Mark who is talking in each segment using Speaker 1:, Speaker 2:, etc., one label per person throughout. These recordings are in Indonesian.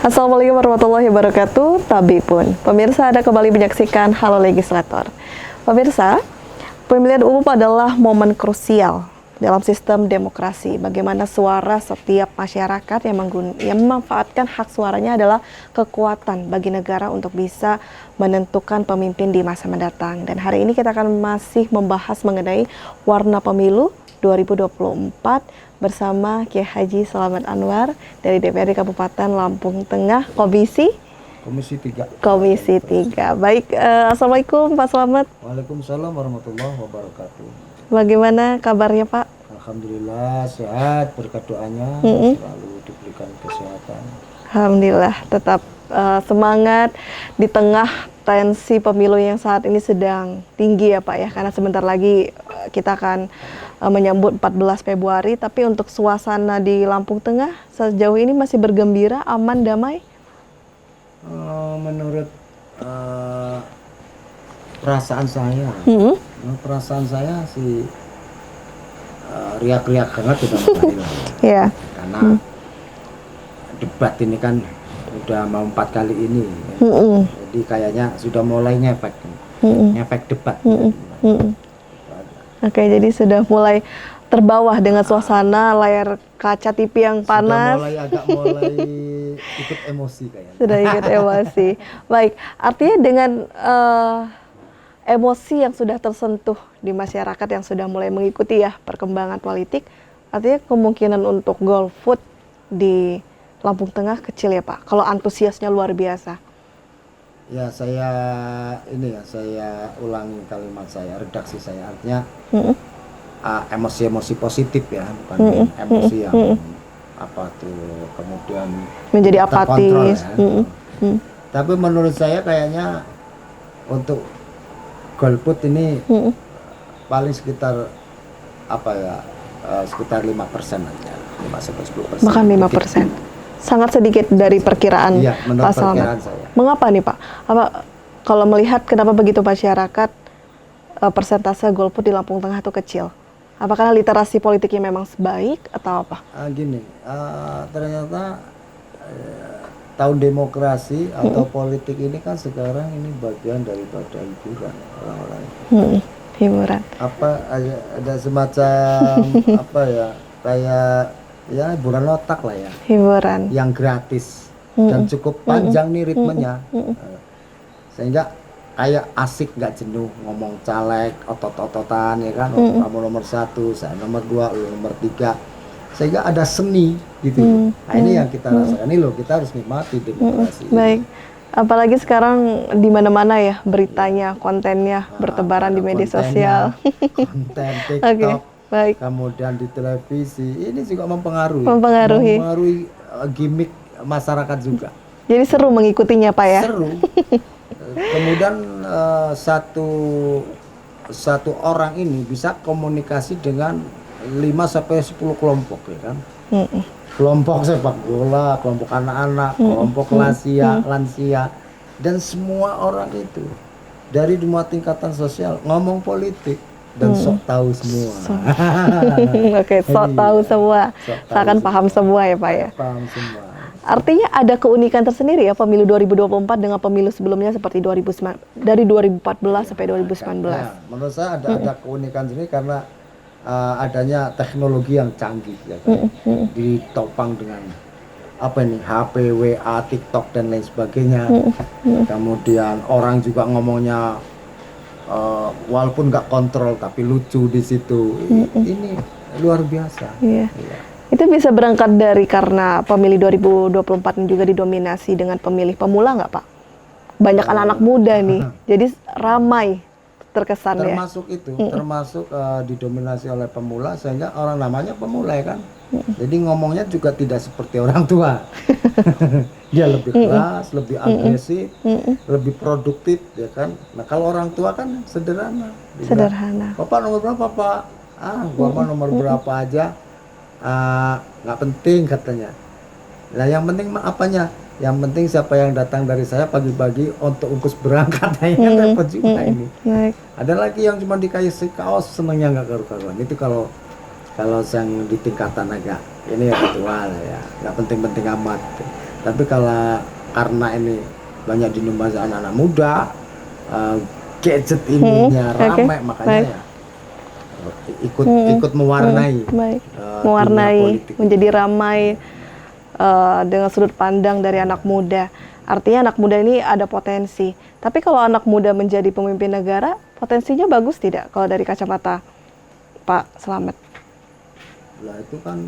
Speaker 1: Assalamualaikum warahmatullahi wabarakatuh. Tabi pun. Pemirsa, Anda kembali menyaksikan Halo Legislator. Pemirsa, pemilihan umum adalah momen krusial dalam sistem demokrasi. Bagaimana suara setiap masyarakat yang memanfaatkan hak suaranya adalah kekuatan bagi negara untuk bisa menentukan pemimpin di masa mendatang. Dan hari ini kita akan masih membahas mengenai warna pemilu 2024 bersama Kiai Haji Selamat Anwar dari DPRD Kabupaten Lampung Tengah, Komisi 3. Baik, Assalamualaikum Pak Selamat.
Speaker 2: Waalaikumsalam warahmatullahi wabarakatuh.
Speaker 1: Bagaimana kabarnya Pak?
Speaker 2: Alhamdulillah sehat, berkat doanya selalu diberikan kesehatan.
Speaker 1: Alhamdulillah, tetap semangat di tengah tensi pemilu yang saat ini sedang tinggi ya Pak ya, karena sebentar lagi kita akan menyambut 14 Februari, tapi untuk suasana di Lampung Tengah sejauh ini masih bergembira, aman, damai?
Speaker 2: Menurut perasaan saya sih riak-riak banget sudah mulai.
Speaker 1: Yeah.
Speaker 2: Karena debat ini kan udah mau 4 kali ini, jadi kayaknya sudah mulai ngefek debat.
Speaker 1: Oke, jadi sudah mulai terbawah dengan suasana layar kaca TV yang panas.
Speaker 2: Sudah mulai ikut emosi kayaknya.
Speaker 1: Sudah ikut emosi. Baik, artinya dengan emosi yang sudah tersentuh di masyarakat yang sudah mulai mengikuti ya perkembangan politik, artinya kemungkinan untuk golput di Lampung Tengah kecil ya Pak, kalau antusiasnya luar biasa.
Speaker 2: Ya, saya ulangi kalimat saya, redaksi saya, artinya emosi-emosi positif ya, bukan emosi yang kemudian
Speaker 1: menjadi apatis
Speaker 2: ya. Tapi menurut saya kayaknya untuk golput ini paling sekitar sekitar 5% aja, 5-10%.
Speaker 1: Bahkan 5%. Sangat sedikit dari perkiraan Pak Selamat. Mengapa nih Pak? Kalau melihat kenapa begitu masyarakat persentase golput di Lampung Tengah itu kecil? Apakah literasi politiknya memang sebaik atau apa?
Speaker 2: Ternyata tahun demokrasi atau politik ini kan sekarang ini bagian daripada hiburan orang-orang.
Speaker 1: Hiburan.
Speaker 2: Ada semacam kayak hiburan otak lah ya.
Speaker 1: Hiburan.
Speaker 2: Yang gratis dan cukup panjang nih ritmenya. Sehingga kayak asik, nggak jenuh ngomong caleg, otot-ototan ya kan. Kamu nomor 1, saya nomor 2, lu nomor 3. Sehingga ada seni gitu. Nah ini yang kita rasakan, ini loh, kita harus nikmati demokrasi.
Speaker 1: Baik. Apalagi sekarang di mana-mana ya beritanya, kontennya bertebaran di media sosial.
Speaker 2: Konten TikTok.
Speaker 1: Baik.
Speaker 2: Kemudian di televisi ini juga mempengaruhi gimmick masyarakat juga.
Speaker 1: Jadi seru mengikutinya Pak ya?
Speaker 2: Seru. Kemudian satu orang ini bisa komunikasi dengan 5-10 kelompok ya kan. Kelompok sepak bola, kelompok anak-anak, kelompok lansia, dan semua orang itu dari semua tingkatan sosial ngomong politik dan sok tahu semua.
Speaker 1: Oke, sok tahu semua. Seakan paham semua ya Pak ya.
Speaker 2: Paham semua.
Speaker 1: Artinya ada keunikan tersendiri ya pemilu 2024 dengan pemilu sebelumnya seperti dari 2014 sampai 2019.
Speaker 2: Ya, menurut saya ada keunikan sendiri karena adanya teknologi yang canggih ya kan. Ditopang dengan HP, WA, TikTok dan lain sebagainya. Kemudian orang juga ngomongnya walaupun nggak kontrol tapi lucu di situ. Ini luar biasa.
Speaker 1: Iya. Itu bisa berangkat dari karena pemilih 2024 ini juga didominasi dengan pemilih pemula nggak Pak? Banyak anak-anak muda nih, jadi ramai terkesan ya.
Speaker 2: Termasuk didominasi oleh pemula sehingga orang namanya pemula ya kan. Jadi ngomongnya juga tidak seperti orang tua. Dia lebih keras, lebih agresif, lebih produktif ya kan. Nah kalau orang tua kan sederhana. Bapak nomor berapa Pak? Gua mah nomor berapa aja. Nggak penting katanya. Nah yang penting apanya? Yang penting siapa yang datang dari saya pagi-pagi untuk ungkus berangkat. Nah, repot juga ini. Ada lagi yang cuma dikasih kaos senangnya nggak karu-karuan. Itu kalau yang di tingkatan agak ini ya tua lah ya, nggak penting-penting amat. Tapi kalau karena ini banyak didominasi anak-anak muda, gadget ininya ramai, makanya ya ikut mewarnai,
Speaker 1: Baik.
Speaker 2: dunia
Speaker 1: Mewarnai,
Speaker 2: politik.
Speaker 1: menjadi ramai dengan sudut pandang dari anak muda. Artinya anak muda ini ada potensi. Tapi kalau anak muda menjadi pemimpin negara, potensinya bagus tidak kalau dari kacamata Pak Slamet?
Speaker 2: Lah itu kan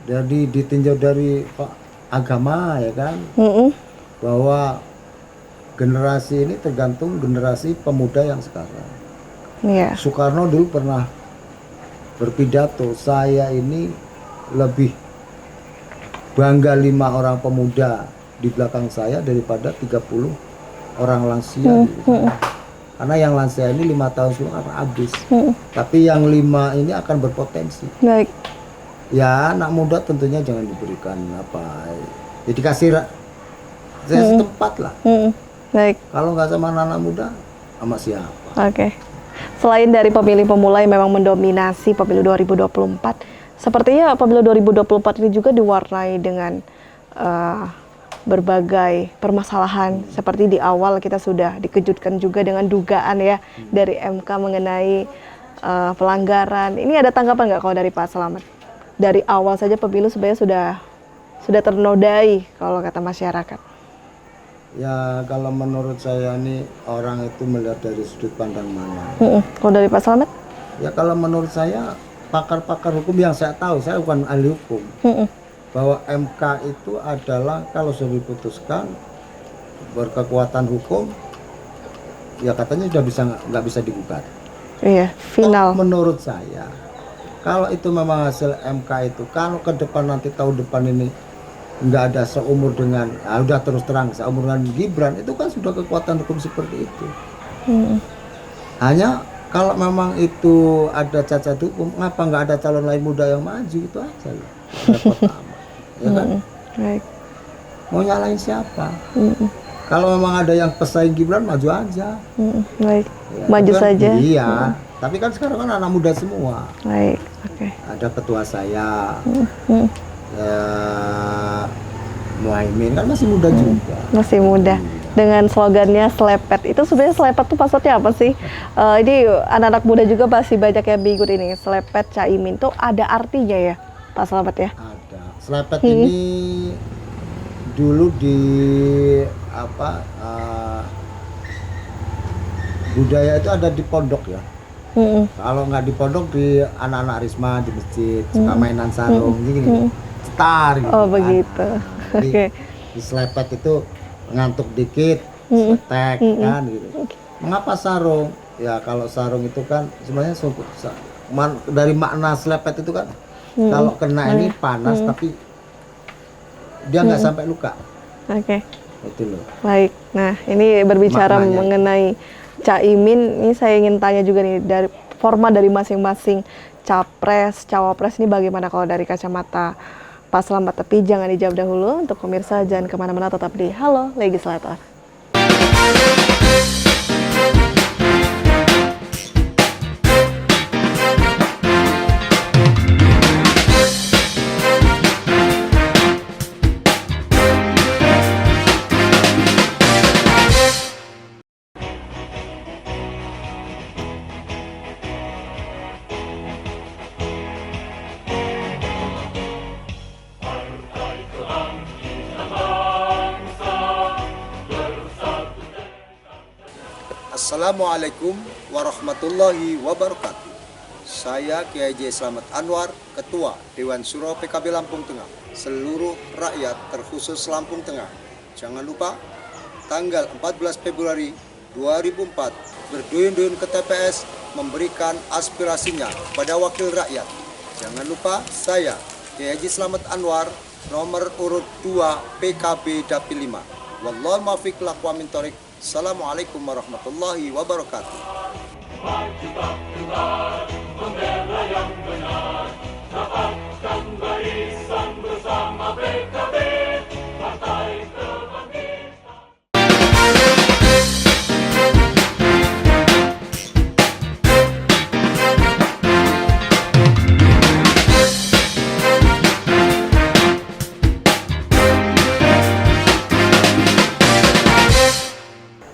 Speaker 2: jadi ditinjau dari agama ya kan, bahwa generasi ini tergantung generasi pemuda yang sekarang.
Speaker 1: Iya.
Speaker 2: Soekarno dulu pernah berpidato, saya ini lebih bangga 5 orang pemuda di belakang saya daripada 30 orang lansia. Karena yang lansia ini 5 tahun sebelum akan habis. Tapi yang 5 ini akan berpotensi.
Speaker 1: Baik.
Speaker 2: Ya anak muda tentunya jangan diberikan apa, jadi kasih saya setempat lah.
Speaker 1: Baik.
Speaker 2: Kalau nggak sama anak muda, sama siapa?
Speaker 1: Oke. Selain dari pemilih pemula yang memang mendominasi pemilu 2024, sepertinya pemilu 2024 ini juga diwarnai dengan berbagai permasalahan. Seperti di awal kita sudah dikejutkan juga dengan dugaan ya dari MK mengenai pelanggaran. Ini ada tanggapan nggak kalau dari Pak Slamet? Dari awal saja pemilu sebenarnya sudah ternodai kalau kata masyarakat.
Speaker 2: Ya kalau menurut saya nih orang itu melihat dari sudut pandang mana.
Speaker 1: Kalau dari Pak Slamet?
Speaker 2: Ya kalau menurut saya pakar-pakar hukum yang saya tahu, saya bukan ahli hukum, bahwa MK itu adalah kalau sudah diputuskan berkekuatan hukum, ya katanya sudah nggak bisa digugat.
Speaker 1: Iya, final.
Speaker 2: Menurut saya, kalau itu memang hasil MK itu, kalau ke depan nanti tahun depan ini nggak ada seumur dengan, udah terus terang seumur dengan Gibran, itu kan sudah kekuatan hukum seperti itu. Hanya kalau memang itu ada cacat hukum, ngapa nggak ada calon lain muda yang maju, itu aja loh. Pertama, ya kan?
Speaker 1: Baik.
Speaker 2: Mau nyalain siapa? Kalau memang ada yang pesaing Gibran, maju aja.
Speaker 1: Baik.
Speaker 2: Ya,
Speaker 1: Maju
Speaker 2: kan,
Speaker 1: saja.
Speaker 2: Iya. Tapi kan sekarang kan anak muda semua.
Speaker 1: Baik. Oke.
Speaker 2: Ada ketua saya. Ya, Muhaimin kan masih muda juga.
Speaker 1: Masih muda. Dengan slogannya selepet. Itu sebenarnya selepet itu maksudnya apa sih? Ini anak-anak muda juga masih banyak yang bingung ini. Selepet Caimin itu ada artinya ya, Pak Slamet ya?
Speaker 2: Ada. Selepet ini dulu di apa budaya itu ada di pondok ya. Kalau nggak di pondok, di anak-anak risma di masjid suka mainan sarung gini, cetar gitu.
Speaker 1: Oh
Speaker 2: kan.
Speaker 1: begitu.
Speaker 2: Jadi,
Speaker 1: Oke.
Speaker 2: di selepet itu ngantuk dikit, setek kan gitu. Mengapa sarung? Ya kalau sarung itu kan sebenarnya dari makna selepet itu kan kalau kena ini panas tapi dia nggak sampai luka.
Speaker 1: Oke.
Speaker 2: Itu loh.
Speaker 1: Baik. Nah, ini berbicara
Speaker 2: Maknanya.
Speaker 1: mengenai Caimin, ini saya ingin tanya juga nih dari format dari masing-masing capres, cawapres ini bagaimana kalau dari kacamata Pak Slamet? Tapi jangan dijawab dahulu. Untuk pemirsa jangan kemana-mana, tetap di Halo Legislator.
Speaker 3: Assalamualaikum warahmatullahi wabarakatuh. Saya Kiai Haji Slamet Anwar, Ketua Dewan Syuro PKB Lampung Tengah. Seluruh rakyat terkhusus Lampung Tengah, jangan lupa tanggal 14 Februari 2004 berduyun-duyun ke TPS memberikan aspirasinya pada wakil rakyat. Jangan lupa saya Kiai Haji Slamet Anwar, nomor urut 2 PKB Dapil 5. Wallahu muwaffiq lahu min thoriq. Assalamualaikum warahmatullahi wabarakatuh. Membela yang benar, dapatkan barisan bersama PKB, Partai Kebangkitan.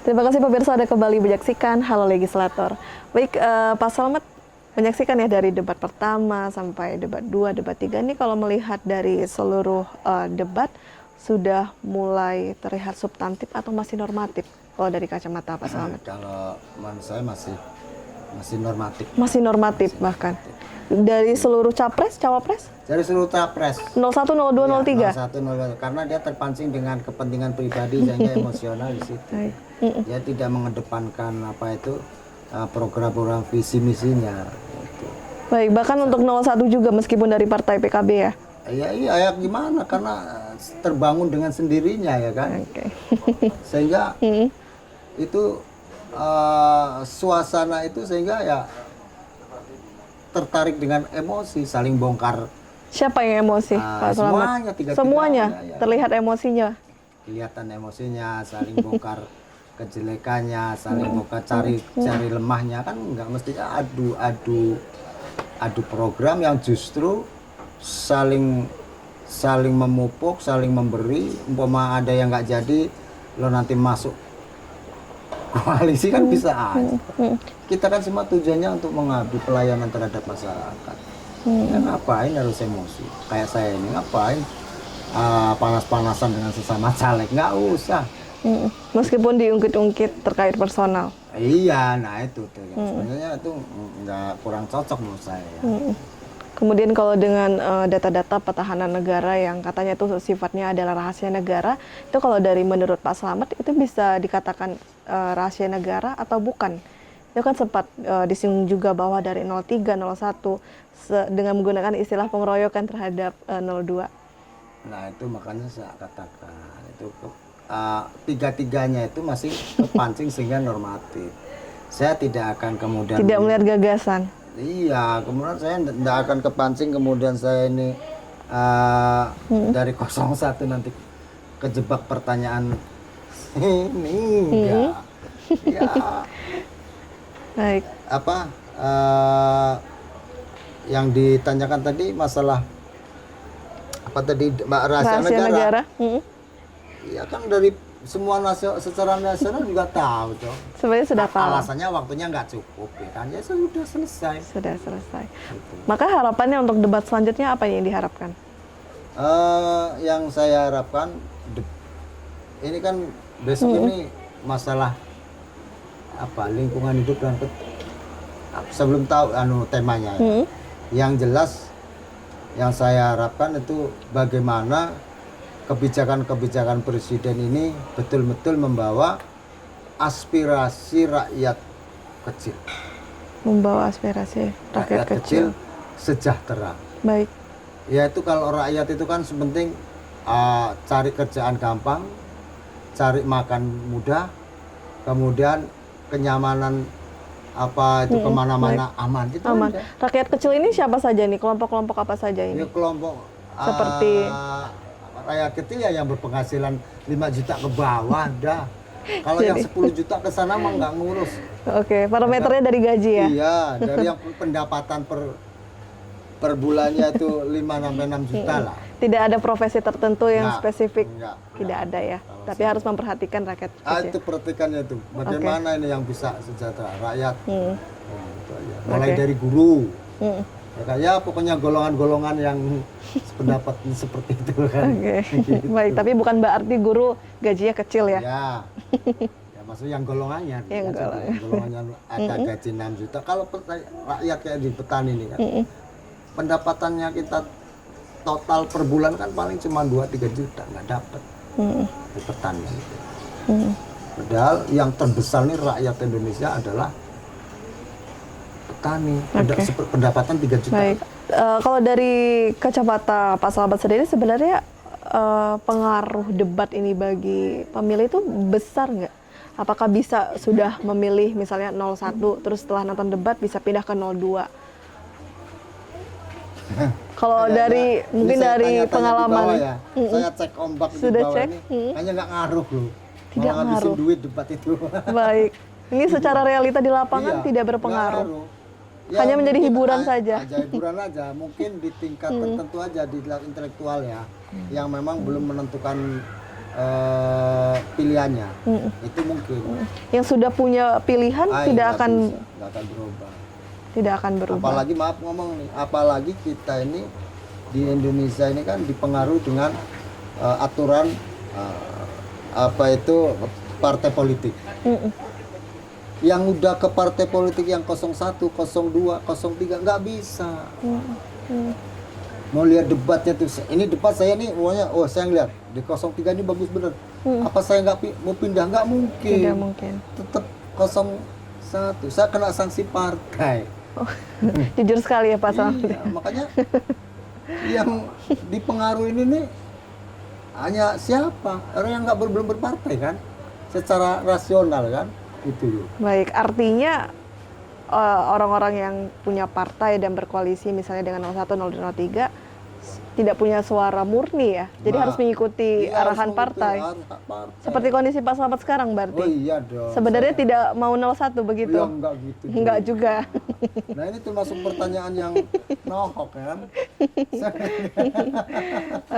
Speaker 1: Terima kasih pemirsa ada kembali menyaksikan Halo Legislator. Baik, Pak Slamet menyaksikan ya dari debat pertama sampai debat 2, debat 3. Ini kalau melihat dari seluruh debat sudah mulai terlihat substantif atau masih normatif kalau dari kacamata Pak Slamet?
Speaker 2: Kalau menurut saya masih normatif.
Speaker 1: Masih normatif bahkan. Dari seluruh capres, cawapres?
Speaker 2: Dari seluruh capres.
Speaker 1: 01, 02, 03?
Speaker 2: 01, 02. Karena dia terpancing dengan kepentingan pribadi sehingga emosional di situ.
Speaker 1: Baik.
Speaker 2: Dia tidak mengedepankan program-program visi misinya. Gitu.
Speaker 1: Baik, bahkan untuk 01 juga meskipun dari partai PKB ya?
Speaker 2: Iya, gimana? Karena terbangun dengan sendirinya ya kan.
Speaker 1: Oke.
Speaker 2: Sehingga itu suasana itu sehingga ya tertarik dengan emosi, saling bongkar.
Speaker 1: Siapa yang emosi, Pak Slamet?
Speaker 2: Semuanya,
Speaker 1: Semuanya
Speaker 2: ya.
Speaker 1: terlihat emosinya.
Speaker 2: Kelihatan emosinya, saling bongkar kejelekannya, saling bongkar cari lemahnya, kan nggak mestinya adu program yang justru saling memupuk, saling memberi. Umpama ada yang nggak jadi, lo nanti masuk koalisi kan bisa aja. Kita kan semua tujuannya untuk mengabdi pelayanan terhadap masyarakat. Ya ngapain harus emosi? Kayak saya ini ngapain panas-panasan dengan sesama caleg? Nggak usah.
Speaker 1: Meskipun diungkit-ungkit terkait personal.
Speaker 2: Iya, nah itu tuh. Sebenarnya itu nggak kurang cocok menurut saya. Ya.
Speaker 1: Kemudian kalau dengan data-data pertahanan negara yang katanya itu sifatnya adalah rahasia negara, itu kalau dari menurut Pak Slamet itu bisa dikatakan rahasia negara atau bukan? Itu kan sempat disinggung juga bahwa dari 03, 01 dengan menggunakan istilah pengeroyokan terhadap 02.
Speaker 2: Nah itu makanya saya katakan itu tiga-tiganya itu masih kepancing sehingga normatif. Saya tidak akan kemudian
Speaker 1: melihat gagasan.
Speaker 2: Iya, kemudian saya tidak akan kepancing kemudian saya ini dari 01 nanti kejebak pertanyaan ini enggak. Ya.
Speaker 1: Baik.
Speaker 2: Yang ditanyakan tadi masalah apa tadi rahasia negara. Ya kan dari semua secara nasional juga tahu toh.
Speaker 1: Sebenarnya sudah tahu.
Speaker 2: Alasannya waktunya nggak cukup ya kan. Ya sudah selesai.
Speaker 1: Sudah selesai. Gitu. Maka harapannya untuk debat selanjutnya apa yang diharapkan?
Speaker 2: Yang saya harapkan ini kan besok ini masalah lingkungan hidup dan sebelum tahu temanya ya. Yang jelas yang saya harapkan itu bagaimana kebijakan-kebijakan presiden ini betul-betul membawa aspirasi rakyat kecil.
Speaker 1: Membawa aspirasi rakyat kecil
Speaker 2: sejahtera.
Speaker 1: Baik.
Speaker 2: Yaitu kalau rakyat itu kan sepenting cari kerjaan gampang, cari makan mudah, kemudian kenyamanan kemana-mana aman. Itu
Speaker 1: aman.
Speaker 2: aja.
Speaker 1: Rakyat kecil ini siapa saja nih? Kelompok-kelompok apa saja ini?
Speaker 2: Ya, kelompok
Speaker 1: seperti
Speaker 2: rakyat kecil ya yang berpenghasilan 5 juta ke bawah dah. Kalau yang 10 juta ke sana mah nggak ngurus.
Speaker 1: Oke, parameternya dari gaji ya?
Speaker 2: Iya, dari yang pendapatan per bulannya itu 5 sampai 6 juta lah.
Speaker 1: Tidak ada profesi tertentu yang spesifik?
Speaker 2: Enggak.
Speaker 1: Tidak ada ya? Tapi harus memperhatikan rakyat kecil.
Speaker 2: Itu perhatikannya itu. Bagaimana ini yang bisa sejahtera rakyat. Itu aja. Mulai dari guru. Ya pokoknya golongan-golongan yang pendapat seperti itu kan.
Speaker 1: Oke. Gitu. Baik, tapi bukan berarti guru gajinya kecil ya?
Speaker 2: Ya. Ya maksudnya yang golongannya. Golongannya ada gaji 6 juta. Kalau rakyat kayak di petani ini kan. Pendapatannya kita total per bulan kan paling cuma 2-3 juta, nggak dapat di petani. Padahal yang terbesar nih rakyat Indonesia adalah petani. Pendapatan 3 juta.
Speaker 1: Baik. Kalau dari kacamata Pak Slamet sendiri sebenarnya pengaruh debat ini bagi pemilih itu besar nggak? Apakah bisa sudah memilih misalnya 01 terus setelah nonton debat bisa pindah ke 02? Kalau dari mungkin dari pengalaman
Speaker 2: ya. Saya cek ombak
Speaker 1: sudah
Speaker 2: di bawah
Speaker 1: cek
Speaker 2: ini, hanya nggak ngaruh loh.
Speaker 1: Tidak
Speaker 2: ngabisin
Speaker 1: ngaruh
Speaker 2: duit debat itu.
Speaker 1: Baik, ini secara realita di lapangan tidak berpengaruh. Hanya menjadi hiburan saja.
Speaker 2: Hiburan aja, mungkin di tingkat tertentu aja di tingkat intelektual ya, yang memang belum menentukan pilihannya. Itu mungkin.
Speaker 1: Yang sudah punya pilihan tidak akan
Speaker 2: berubah.
Speaker 1: Tidak akan berubah.
Speaker 2: Apalagi maaf ngomong nih, apalagi kita ini di Indonesia ini kan dipengaruhi dengan aturan partai politik. Yang udah ke partai politik yang 01, 02, 03 nggak bisa. Mau lihat debatnya tuh, ini debat saya nih, saya ngeliat di 03 ini bagus bener. Apa saya nggak mau pindah? Nggak mungkin.
Speaker 1: Tidak mungkin.
Speaker 2: Tetap 01. Saya kena sanksi partai.
Speaker 1: Oh, jujur sekali ya Pak Slamet.
Speaker 2: Iya, makanya yang dipengaruhi ini nih hanya siapa? Orang yang belum berpartai kan, secara rasional kan, itu.
Speaker 1: Baik, artinya orang-orang yang punya partai dan berkoalisi misalnya dengan 01, 02, 03 tidak punya suara murni ya, jadi harus mengikuti arahan partai. Seperti kondisi Pak Slamet sekarang berarti.
Speaker 2: Oh iya dong.
Speaker 1: Sebenarnya tidak mau 01 begitu.
Speaker 2: Ya, enggak gitu.
Speaker 1: Enggak juga.
Speaker 2: Nah ini termasuk pertanyaan yang nohok kan.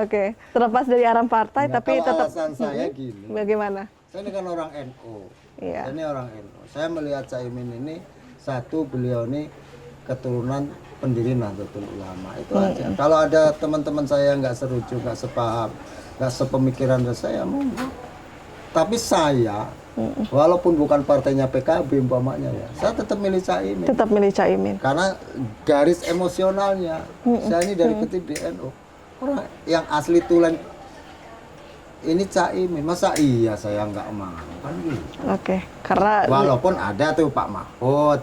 Speaker 1: Oke, terlepas dari arahan partai
Speaker 2: Nah,
Speaker 1: tapi
Speaker 2: kalau
Speaker 1: tetap
Speaker 2: alasan saya gini.
Speaker 1: Bagaimana?
Speaker 2: Saya ini kan orang NU.
Speaker 1: Iya.
Speaker 2: Saya ini orang NU. Saya melihat Caimin ini satu, beliau ini keturunan pendiri Nahdlatul Ulama, itu aja. Kalau ada teman-teman saya yang nggak serujuk, nggak sepaham, nggak sepemikiran dengan saya, monggo. Tapi saya, walaupun bukan partainya PKB umpamanya ya, saya tetap milih Caimin.
Speaker 1: Tetap milih Caimin.
Speaker 2: Karena garis emosionalnya, saya ini dari kecil di NU. Orang yang asli tulen ini Caimin, masa iya saya nggak mau kan gitu.
Speaker 1: Oke, karena
Speaker 2: Walaupun ada tuh Pak Mahfud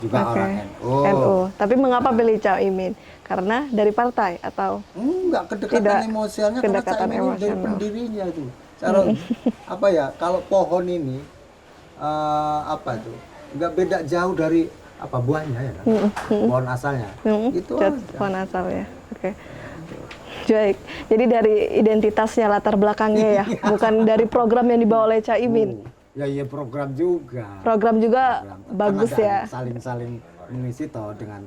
Speaker 2: juga orang NU.
Speaker 1: Tapi mengapa pilih Caimin? Karena dari partai atau
Speaker 2: Enggak, kedekatan emosialnya karena
Speaker 1: kedekatan
Speaker 2: Caimin ini dari
Speaker 1: emosional.
Speaker 2: pendirinya itu. Cara apa ya? Kalau pohon ini nggak beda jauh dari buahnya ya kan? Pohon asalnya. Itu aja.
Speaker 1: pohon asal ya. Oke. Baik, jadi dari identitasnya, latar belakangnya ya, bukan dari program yang dibawa oleh Caimin.
Speaker 2: Ya iya program juga.
Speaker 1: Program juga bagus
Speaker 2: Kan ada
Speaker 1: ya.
Speaker 2: saling-saling mengisi toh dengan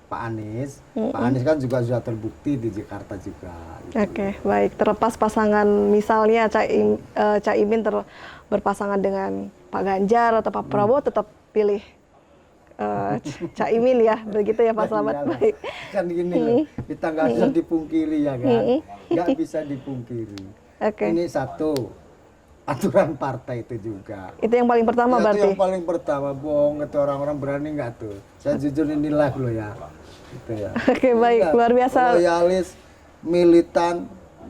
Speaker 2: Pak Anies. Pak Anies kan juga sudah terbukti di Jakarta juga. Gitu.
Speaker 1: Oke, baik. Terlepas pasangan misalnya Caimin berpasangan dengan Pak Ganjar atau Pak Prabowo, tetap pilih Caimin ya, begitu ya Pak Slamet. Baik.
Speaker 2: Kan gini loh, kita nggak bisa dipungkiri ya kan, nggak bisa dipungkiri.
Speaker 1: Oke.
Speaker 2: Ini satu aturan partai itu juga.
Speaker 1: Itu yang paling pertama
Speaker 2: Itu
Speaker 1: berarti.
Speaker 2: yang paling pertama, bohong itu orang-orang berani nggak tuh? Saya jujur ini live loh ya, gitu ya.
Speaker 1: Oke, baik,
Speaker 2: Enggak,
Speaker 1: luar biasa.
Speaker 2: Loyalis, militan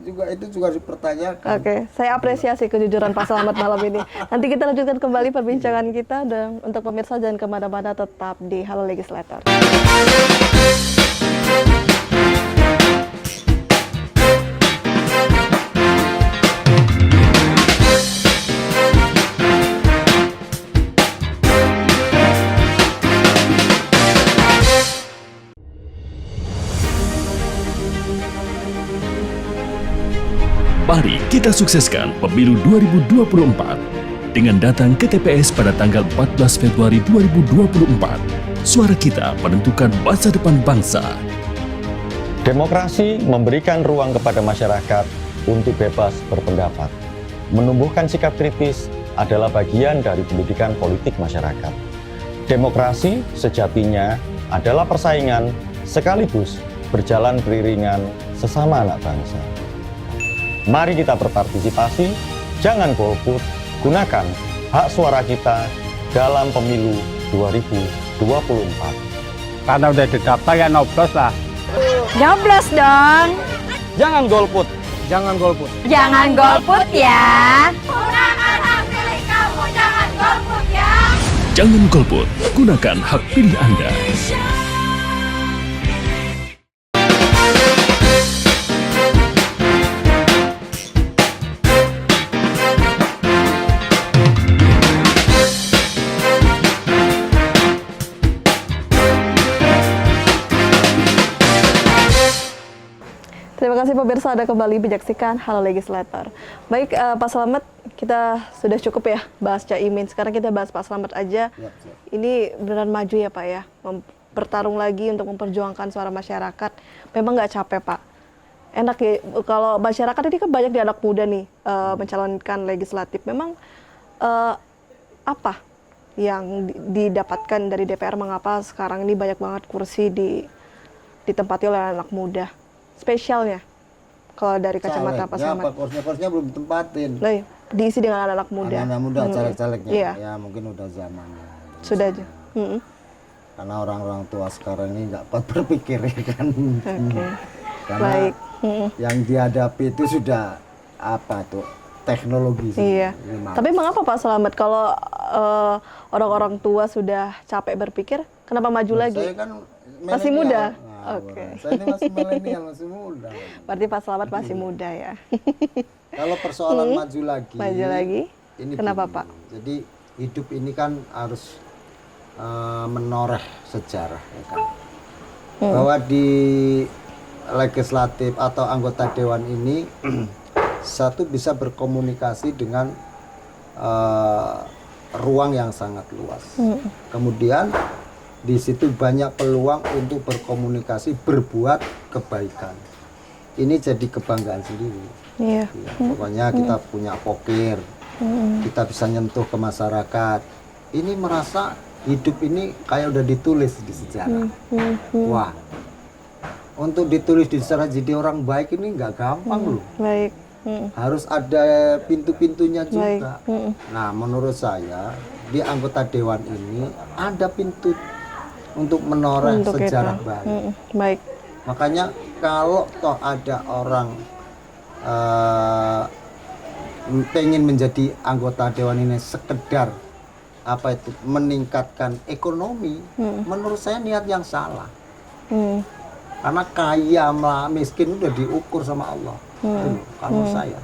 Speaker 2: juga itu juga dipertanyakan.
Speaker 1: Oke, saya apresiasi kejujuran Pak Slamet malam ini. Nanti kita lanjutkan kembali perbincangan kita, dan untuk pemirsa jangan kemana-mana, tetap di Halo Legislator.
Speaker 4: Mari kita sukseskan pemilu 2024 dengan datang ke TPS pada tanggal 14 Februari 2024. Suara kita menentukan masa depan bangsa.
Speaker 5: Demokrasi memberikan ruang kepada masyarakat untuk bebas berpendapat. Menumbuhkan sikap kritis adalah bagian dari pendidikan politik masyarakat. Demokrasi sejatinya adalah persaingan sekaligus berjalan beriringan sesama anak bangsa. Mari kita berpartisipasi, jangan golput, gunakan hak suara kita dalam pemilu 2024.
Speaker 6: Karena udah didaftar ya nyoblos lah.
Speaker 7: Nyoblos dong.
Speaker 6: Jangan golput. Jangan golput.
Speaker 7: Jangan golput ya. Gunakan hak pilih kamu, jangan golput ya.
Speaker 4: Jangan golput, gunakan hak pilih Anda.
Speaker 1: Terima kasih pemirsa, Anda kembali menyaksikan Halo Legislator. Baik, Pak Slamet, kita sudah cukup ya bahas Caimin. Sekarang kita bahas Pak Slamet aja. Ini beneran maju ya Pak ya, bertarung lagi untuk memperjuangkan suara masyarakat. Memang nggak capek Pak. enak ya kalau masyarakat ini kan banyak di anak muda nih mencalonkan legislatif. Memang apa yang didapatkan dari DPR, mengapa sekarang ini banyak banget kursi ditempati oleh anak muda? Spesialnya kalau dari kacamata Pak Slamet.
Speaker 2: Kursinya belum ditempatin.
Speaker 1: Nah, diisi dengan anak muda.
Speaker 2: Anak muda, caleg-calegnya.
Speaker 1: Iya.
Speaker 2: Ya mungkin udah zamannya.
Speaker 1: Sudah aja.
Speaker 2: Karena orang-orang tua sekarang ini nggak kuat berpikir ya kan.
Speaker 1: Oke.
Speaker 2: Karena
Speaker 1: Baik.
Speaker 2: yang dihadapi itu sudah apa tuh teknologi sih.
Speaker 1: Iya. Tapi mengapa Pak Slamet kalau orang-orang tua sudah capek berpikir, kenapa maju lagi?
Speaker 2: Saya kan
Speaker 1: Masih muda.
Speaker 2: milenial.
Speaker 1: Oke.
Speaker 2: Saya ini masih milenial, masih muda.
Speaker 1: Berarti Pak Slamet masih muda ya.
Speaker 2: Kalau persoalan maju lagi.
Speaker 1: Maju lagi.
Speaker 2: Ini
Speaker 1: Kenapa
Speaker 2: gini,
Speaker 1: Pak?
Speaker 2: Jadi hidup ini kan harus menoreh sejarah ya kan. Bahwa di legislatif atau anggota dewan ini satu bisa berkomunikasi dengan ruang yang sangat luas. Kemudian di situ banyak peluang untuk berkomunikasi, berbuat kebaikan. Ini jadi kebanggaan sendiri.
Speaker 1: Iya.
Speaker 2: Ya, pokoknya kita punya pokir, kita bisa nyentuh ke masyarakat. Ini merasa hidup ini kayak udah ditulis di sejarah. Wah, untuk ditulis di sejarah jadi orang baik ini nggak gampang loh.
Speaker 1: Baik.
Speaker 2: Harus ada pintu-pintunya
Speaker 1: Baik.
Speaker 2: juga. Nah, menurut saya di anggota dewan ini ada pintu untuk menoreh
Speaker 1: Untuk
Speaker 2: sejarah
Speaker 1: itu.
Speaker 2: baik.
Speaker 1: Baik.
Speaker 2: Makanya kalau toh ada orang pengen menjadi anggota dewan ini sekedar apa itu meningkatkan ekonomi, menurut saya niat yang salah. Karena kaya sama miskin udah diukur sama Allah. Itu loh, kalau saya.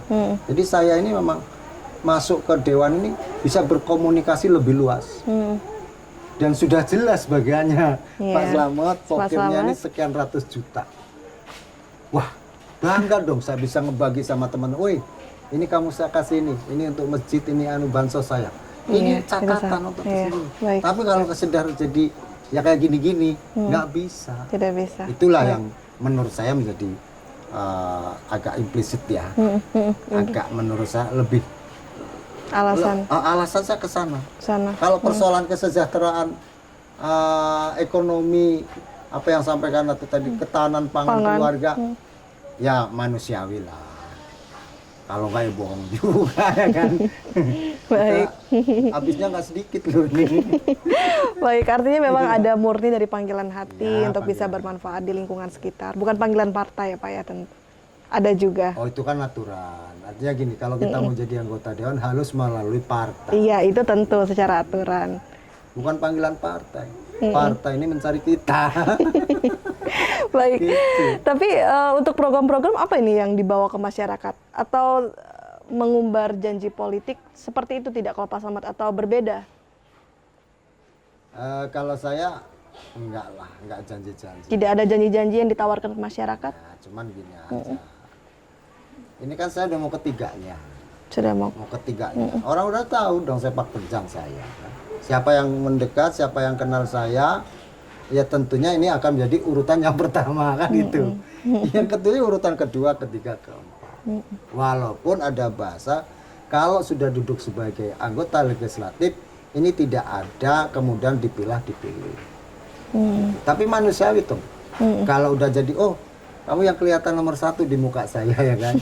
Speaker 2: Jadi saya ini memang masuk ke dewan ini bisa berkomunikasi lebih luas. Dan sudah jelas bagiannya.
Speaker 1: Iya.
Speaker 2: Pak Slamet
Speaker 1: Pak
Speaker 2: pokoknya ini
Speaker 1: Slamet.
Speaker 2: sekian ratus juta. Wah, bangga dong saya bisa ngebagi sama teman. Woi, ini kamu saya kasih ini untuk masjid, ini anu bansos saya. Ini
Speaker 1: Iya,
Speaker 2: catatan
Speaker 1: itu
Speaker 2: untuk
Speaker 1: iya,
Speaker 2: kesini.
Speaker 1: baik.
Speaker 2: Tapi kalau kesedar jadi ya kayak gini-gini, nggak bisa.
Speaker 1: Tidak bisa.
Speaker 2: Itulah yang menurut saya menjadi agak implisit ya. Agak menurut saya lebih
Speaker 1: Alasan
Speaker 2: alasan saya ke sana.
Speaker 1: sana.
Speaker 2: Kalau persoalan kesejahteraan ekonomi apa yang sampaikan tadi ketahanan pangan
Speaker 1: Pangan.
Speaker 2: keluarga ya manusiawi lah. Kalau nggak ya bohong juga ya kan.
Speaker 1: Baik.
Speaker 2: Kita habisnya nggak sedikit loh ini.
Speaker 1: Baik, artinya memang ada murni dari panggilan hati
Speaker 2: Ya,
Speaker 1: untuk bisa
Speaker 2: panggilan.
Speaker 1: bermanfaat di lingkungan sekitar. Bukan panggilan partai ya Pak ya, tentu. Ada juga.
Speaker 2: Oh itu kan aturan. Artinya gini, kalau kita mau jadi anggota dewan harus melalui partai.
Speaker 1: Iya, itu tentu secara aturan.
Speaker 2: Bukan panggilan partai. Partai ini mencari kita.
Speaker 1: Baik.
Speaker 2: Gitu.
Speaker 1: Tapi untuk program-program apa ini yang dibawa ke masyarakat? Atau mengumbar janji politik seperti itu tidak kalau Pak Slamet atau berbeda?
Speaker 2: Kalau saya enggak lah, enggak janji-janji.
Speaker 1: Tidak ada janji-janji yang ditawarkan ke masyarakat?
Speaker 2: Nah, cuman gini aja. Ini kan saya udah mau ketiganya.
Speaker 1: Sudah mau.
Speaker 2: Mau ketiganya. Orang udah tahu dong sepak terjang saya. Kan? Siapa yang mendekat, siapa yang kenal saya, ya tentunya ini akan menjadi urutan yang pertama kan itu. Yang kedua urutan kedua, ketiga, keempat. Walaupun ada bahasa kalau sudah duduk sebagai anggota legislatif ini tidak ada kemudian dipilih. Tapi manusiawi tuh. Kalau udah jadi kamu yang kelihatan nomor satu di muka saya ya kan.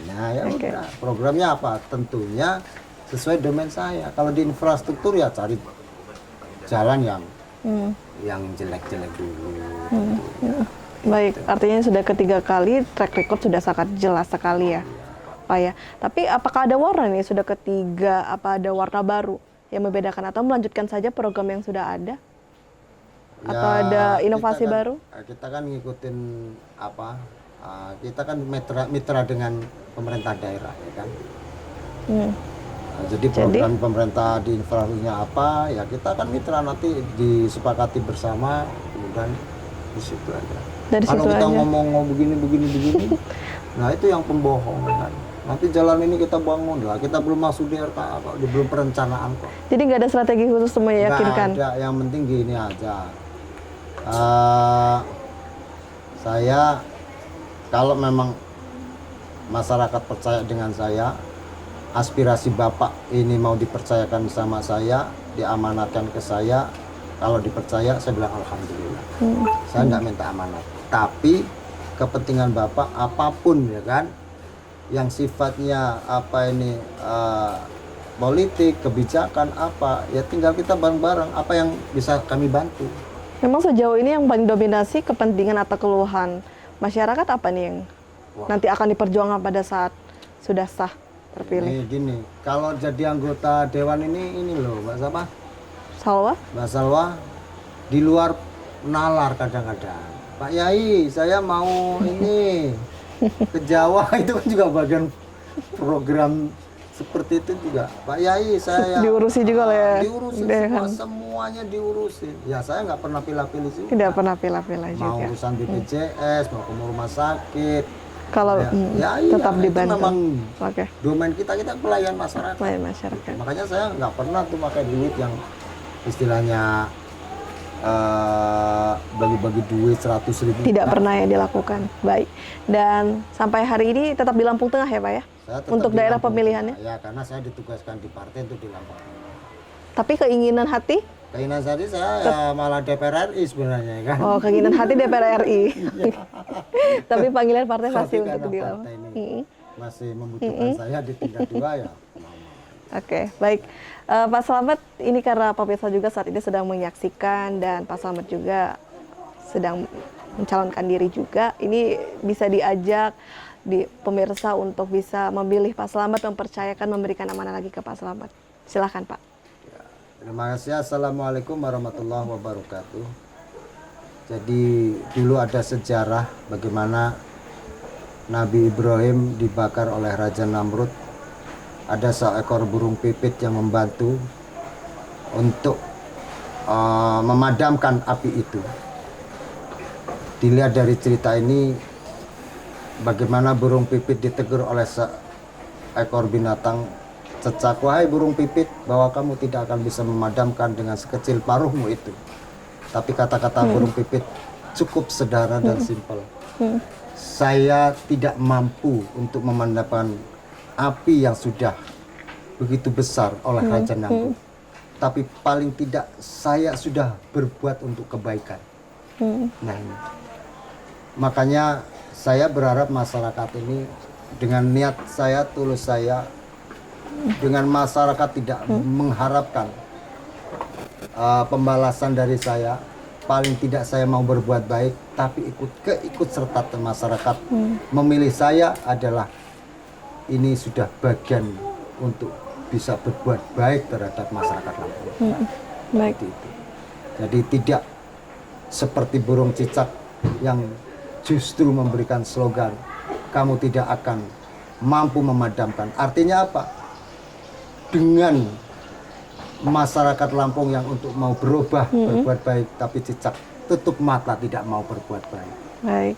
Speaker 2: Nah ya udah. Programnya apa? Tentunya sesuai domain saya. Kalau di infrastruktur ya cari jalan yang jelek-jelek dulu.
Speaker 1: Baik, artinya sudah ketiga kali track record sudah sangat jelas sekali ya, Pak ya. Tapi apakah ada warna nih sudah ketiga? Apa ada warna baru yang membedakan atau melanjutkan saja program yang sudah ada? Atau ada inovasi baru?
Speaker 2: Kita kan ngikutin apa? Kita kan mitra dengan pemerintah daerah ya kan. Jadi program pemerintah di infrastrukturnya apa? Ya kita kan mitra nanti disepakati bersama kemudian di situ aja.
Speaker 1: Dari
Speaker 2: Kalau
Speaker 1: situ
Speaker 2: kita
Speaker 1: aja.
Speaker 2: ngomong begini, nah itu yang pembohong kan. Nanti jalan ini kita bangun lah, kita belum masuk di RKA kok, belum perencanaan kok.
Speaker 1: Jadi nggak ada strategi khusus untuk meyakinkan?
Speaker 2: Nggak ada, yang penting gini aja. Saya kalau memang masyarakat percaya dengan saya, aspirasi Bapak ini mau dipercayakan sama saya, diamanatkan ke saya. Kalau dipercaya, saya bilang alhamdulillah. Saya nggak minta amanat, tapi kepentingan Bapak apapun ya kan, yang sifatnya apa ini politik, kebijakan apa, ya tinggal kita bareng-bareng apa yang bisa kami bantu.
Speaker 1: Memang sejauh ini yang paling dominasi kepentingan atau keluhan masyarakat apa nih yang nanti akan diperjuangkan pada saat sudah sah terpilih?
Speaker 2: Ini gini, kalau jadi anggota dewan ini loh, Mbak Sapa?
Speaker 1: Salwa?
Speaker 2: Mbak Salwa, di luar nalar kadang-kadang. Pak Yai, saya mau ini ke Jawa, itu kan juga bagian program seperti itu juga. Pak Yai, saya
Speaker 1: Diurusi juga oleh
Speaker 2: diurusin
Speaker 1: dewan.
Speaker 2: semuanya diurusin. Ya saya nggak pernah pilih-pilih sih.
Speaker 1: Tidak pernah pilih-pilih
Speaker 2: Mau
Speaker 1: juga.
Speaker 2: urusan BPJS, mau ke rumah sakit.
Speaker 1: Kalau
Speaker 2: iya,
Speaker 1: tetap
Speaker 2: itu
Speaker 1: dibantu.
Speaker 2: memang
Speaker 1: Oke,
Speaker 2: domain kita pelayan masyarakat.
Speaker 1: pelayan masyarakat.
Speaker 2: Makanya saya nggak pernah tuh pakai duit yang istilahnya bagi-bagi duit 100.000.
Speaker 1: Tidak pernah ya dilakukan. Baik. Dan sampai hari ini tetap di Lampung Tengah ya Pak ya?
Speaker 2: Saya tetap
Speaker 1: Untuk
Speaker 2: di
Speaker 1: daerah
Speaker 2: Lampung
Speaker 1: pemilihannya?
Speaker 2: Tengah. Ya karena saya ditugaskan di partai untuk di Lampung.
Speaker 1: Tapi keinginan hati?
Speaker 2: Keinginan saya ya malah DPR RI sebenarnya kan.
Speaker 1: Oh, keinginan hati DPR RI. Tapi panggilan partai
Speaker 2: Tapi
Speaker 1: pasti
Speaker 2: karena
Speaker 1: untuk di
Speaker 2: partai ini masih membutuhkan saya di tingkat 2 ya.
Speaker 1: Oke, baik. Pak Slamet, ini karena pemirsa juga saat ini sedang menyaksikan dan Pak Slamet juga sedang mencalonkan diri juga. Ini bisa diajak di pemirsa untuk bisa memilih Pak Slamet, mempercayakan, memberikan amanah lagi ke Pak Slamet. Silakan Pak.
Speaker 2: Terima kasih. Assalamualaikum warahmatullahi wabarakatuh. Jadi dulu ada sejarah bagaimana Nabi Ibrahim dibakar oleh Raja Namrud. Ada seekor burung pipit yang membantu untuk memadamkan api itu. Dilihat dari cerita ini, bagaimana burung pipit ditegur oleh seekor binatang, cecak, wahai burung pipit, bahwa kamu tidak akan bisa memadamkan dengan sekecil paruhmu itu. Tapi kata-kata burung pipit cukup sederhana dan simpel. Saya tidak mampu untuk memadamkan api yang sudah begitu besar oleh Raja Namrud. Tapi paling tidak saya sudah berbuat untuk kebaikan. Nah ini. Makanya saya berharap masyarakat ini dengan niat saya, tulus saya, dengan masyarakat tidak mengharapkan pembalasan dari saya. Paling tidak saya mau berbuat baik, tapi ikut serta masyarakat memilih saya adalah ini sudah bagian untuk bisa berbuat baik terhadap masyarakat Lampung.
Speaker 1: Baik.
Speaker 2: Itu. Jadi tidak seperti burung cicak yang justru memberikan slogan, kamu tidak akan mampu memadamkan. Artinya apa? Dengan masyarakat Lampung yang untuk mau berubah, berbuat baik, tapi cicak tutup mata tidak mau berbuat baik.
Speaker 1: Baik.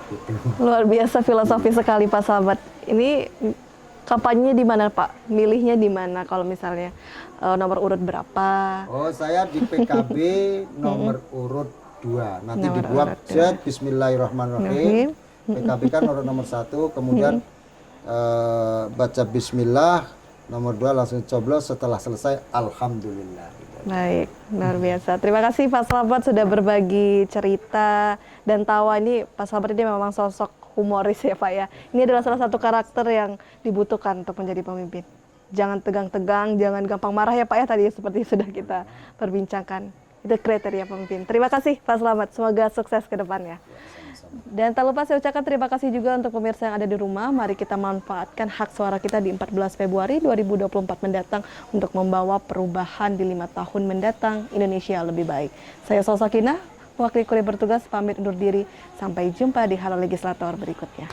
Speaker 2: Gitu.
Speaker 1: Luar biasa filosofi sekali Pak Slamet. Ini kampanye di mana Pak? Milihnya di mana kalau misalnya nomor urut berapa?
Speaker 2: Oh, saya di PKB nomor urut 2. Nanti
Speaker 1: Nomor
Speaker 2: dibuat
Speaker 1: urut
Speaker 2: Z, Bismillahirrahmanirrahim. PKB kan nomor 1, kemudian baca Bismillah, nomor 2 langsung coblos, setelah selesai Alhamdulillah.
Speaker 1: Baik, luar biasa. Terima kasih Pak Slamet sudah berbagi cerita dan tawa. Ini Pak Slamet ini memang sosok humoris ya Pak ya. Ini adalah salah satu karakter yang dibutuhkan untuk menjadi pemimpin. Jangan tegang-tegang, jangan gampang marah ya Pak ya, tadi seperti sudah kita perbincangkan. Itu kriteria pemimpin. Terima kasih Pak Slamet, semoga sukses ke depannya. Dan tak lupa saya ucapkan terima kasih juga untuk pemirsa yang ada di rumah. Mari kita manfaatkan hak suara kita di 14 Februari 2024 mendatang untuk membawa perubahan di 5 tahun mendatang Indonesia lebih baik. Saya Salsakinah, wakil kurir bertugas, pamit undur diri. Sampai jumpa di Halo Legislator berikutnya.